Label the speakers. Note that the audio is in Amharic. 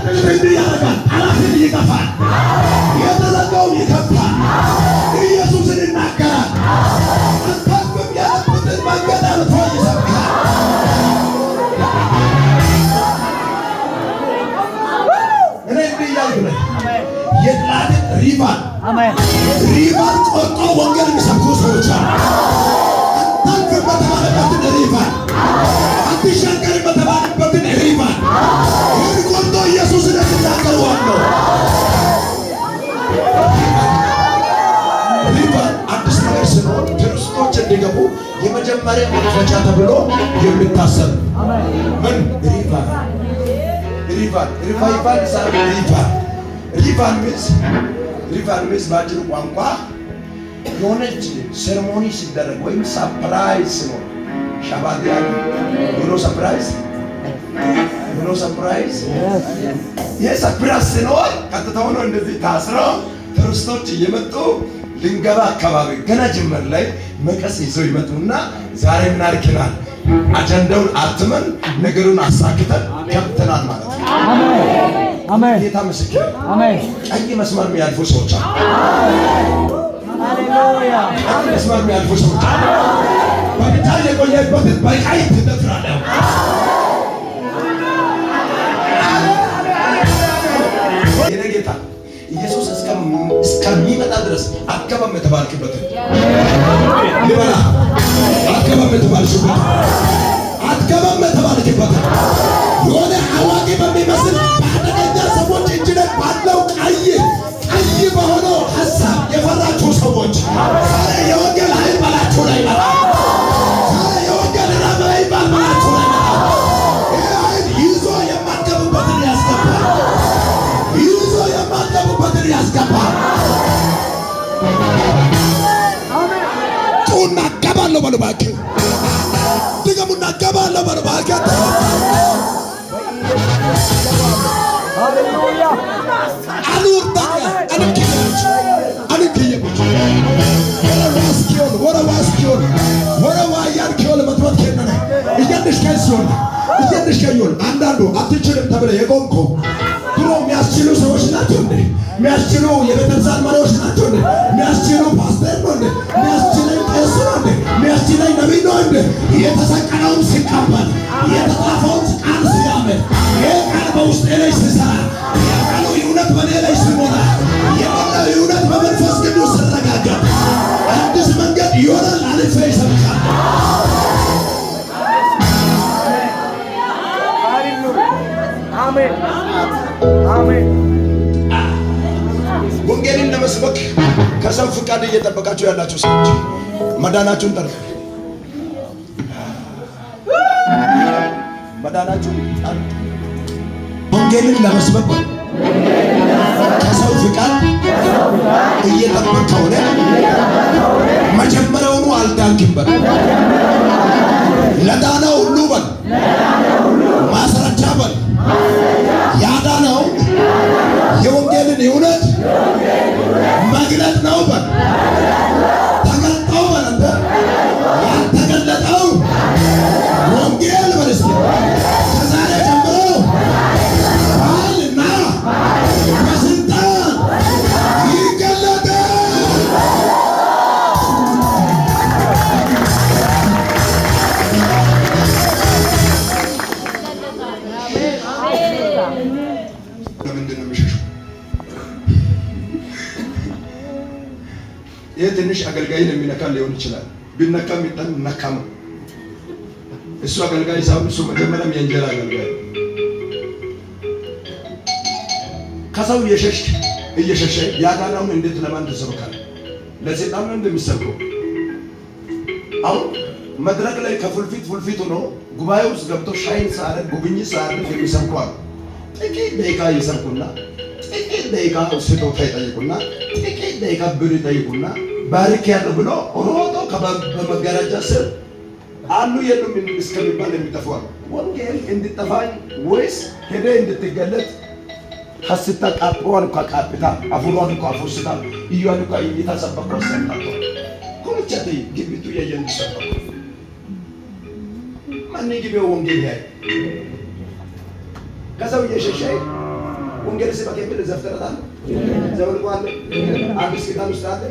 Speaker 1: እንዲህ ያደርጋል። ጠላትን ይገፋል፣ የተዘጋውን ይከፍታል። ኢየሱስን ይናገራል። አንተም ያለበትን መንገድ አልፎ ይሰብካል። እኔ እንዲህ እያልኩ ነኝ። የጠላትን ሪባን ቆርጦ ወንጌል የሚሰብኩ ሰዎች አሉ። አታልፍም በተባለበትን ሪባን፣ አትሻገርም በተባለበትን ሪባን ይህን ቆርጦ ኢየሱስን የሚናገሩ አሉ። ሪባን አዲስ ነገር ሲኖር ክርስቶች እንዲገቡ የመጀመሪያ መክፈቻ ተብሎ የሚታሰብ ምን ሪቫን ሚስ ባጭሩ ቋንቋ የሆነች ሴሬሞኒ ሲደረግ ወይም ሰርፕራይዝ ነው። ሻባዲያ ሰርፕራይዝ ይሄ ሰርፕራይዝ ሲኖር ቀጥታ ሆኖ እንደዚህ ታስረው ክርስቶች እየመጡ ልንገባ አካባቢ ገና ጅምር ላይ መቀስ ይዘው ይመጡና ዛሬ ምን አድርገናል? አጀንዳውን አትመን ነገሩን አሳክተን ገብተናል ማለት ነው። አሜን። ጌታ ምስክር። አሜን። ቀይ መስመር የሚያልፉ ሰዎች አሉ። ሃሌሉያ። ቀይ መስመር የሚያልፉ ሰዎች አሉ። በጌታ የቆየበትን በቀይ ትደፍራለህ። የኔ ጌታ ኢየሱስ እስከሚመጣ ድረስ አትገባም የተባልክበትን ይበላ። አትገባም የተባልክበትን የሆነ አዋቂ በሚመስል በአደገኛ ሰዎች እጅ ላይ ባለው ቀይ በሆነው ሀሳብ የፈራችሁ ሰዎች ዛሬ የወንጌል ኃይል በላችሁ ላይ ይመጣል። ዛሬ የወንጌል ራብ ላይ በላችሁ ላይ ይመጣል። ይህ ኃይል ይዞ የማትገቡበትን ያስገባል። ያስገባል። ጡና ገባለሁ በሉ እባክህ። ድገሙና ገባለሁ በሉ እባክህ። ሃሌሉያ አሉርታ አንከየች ወረዋስኪዮን መጥራት ከነነ እየንሽከይሲዮን አንዳንዱ አትችልም ተብለ የቆምከው ድሮ የሚያስችሉ ሰዎች ናቸው እንዴ? የሚያስችሉ የቤተክርስቲያን መሪዎች ናቸው እንዴ? የሚያስችሉ ፓስተር ነው እንዴ? የሚያስችለኝ ቄስ ነው እንዴ? የሚያስችለኝ ነቢይ ነው እንዴ? የተሰቀለውን ሲቀበል የተጻፈውን ቃል ሲያምን ይህ ቃል በውስጤ ላይ ሲሰራ የቃሉ እውነት በእኔ ላይ ሲሞላ የሞላው እውነት በመንፈስ ቅዱስ ሲረጋገጥ አዲስ መንገድ ይሆናል። አልፌ ይሰብካል። አሜን። ወንጌልን ለመስበክ ከሰው ፍቃድ እየጠበቃችሁ ያላችሁ ሰዎች መዳናችሁን ጠርጡ። ወንጌልን ለመስበክ ከሰው ፍቃድ እየጠበቅ ከሆነ መጀመሪያውኑ አልዳንክም በል። ለዳነው ሁሉ በል ማስረጃ በል። ያዳነው የወንጌልን እውነት መግለጥ ነው በል። ተገልጠው በል። ያልተገለጠው ወንጌል በል። እስኪ ከዛሬ ጀምሮ ኃይልና በስልጣን ይገለጣል። ለምንድን ነው የሚሸሸው? ይህ ትንሽ አገልጋይን የሚነካ ሊሆን ይችላል። ቢነካም ይጣል ነካም። እሱ አገልጋይ ሳይሆን እሱ መጀመሪያም የእንጀራ አገልጋይ። ከሰው እየሸሸ ያዳነውን እንዴት ለማን ትሰብካለህ? ለሰይጣን ነው እንደሚሰብከው። አሁን መድረክ ላይ ከፉልፊት ሆኖ ጉባኤ ውስጥ ገብቶ ሻይን ሳያደርግ ጉብኝት ሳያደርግ የሚሰብኩ አሉ። ጥቂት ደቂቃ ይሰብኩና ጥቂት ደቂቃ ስጦታ ይጠይቁና ጥቂት ደቂቃ ብር ይጠይቁና ባርክ ያለው ብሎ ሮጦ በመጋረጃ ስር አሉ የሉም እስከሚባል የሚጠፉ አሉ። ወንጌል እንድጠፋኝ ወይስ ሄደ እንድትገለጥ ሐሰታ ቃጳዋን ቃጳታ አፉሯን አፉስታ ይያሉ እይታ ሰበከ ሰምታቶ ኮንቸት ግብቱ የየን ሰበከ ማን ግብው ወንጌል ያይ ከሰው እየሸሸ ወንጌል ስበክ የሚል ዘፍጥረት አለ፣ ዘኍልቍ አለ፣ አዲስ ኪዳን ውስጥ አለ።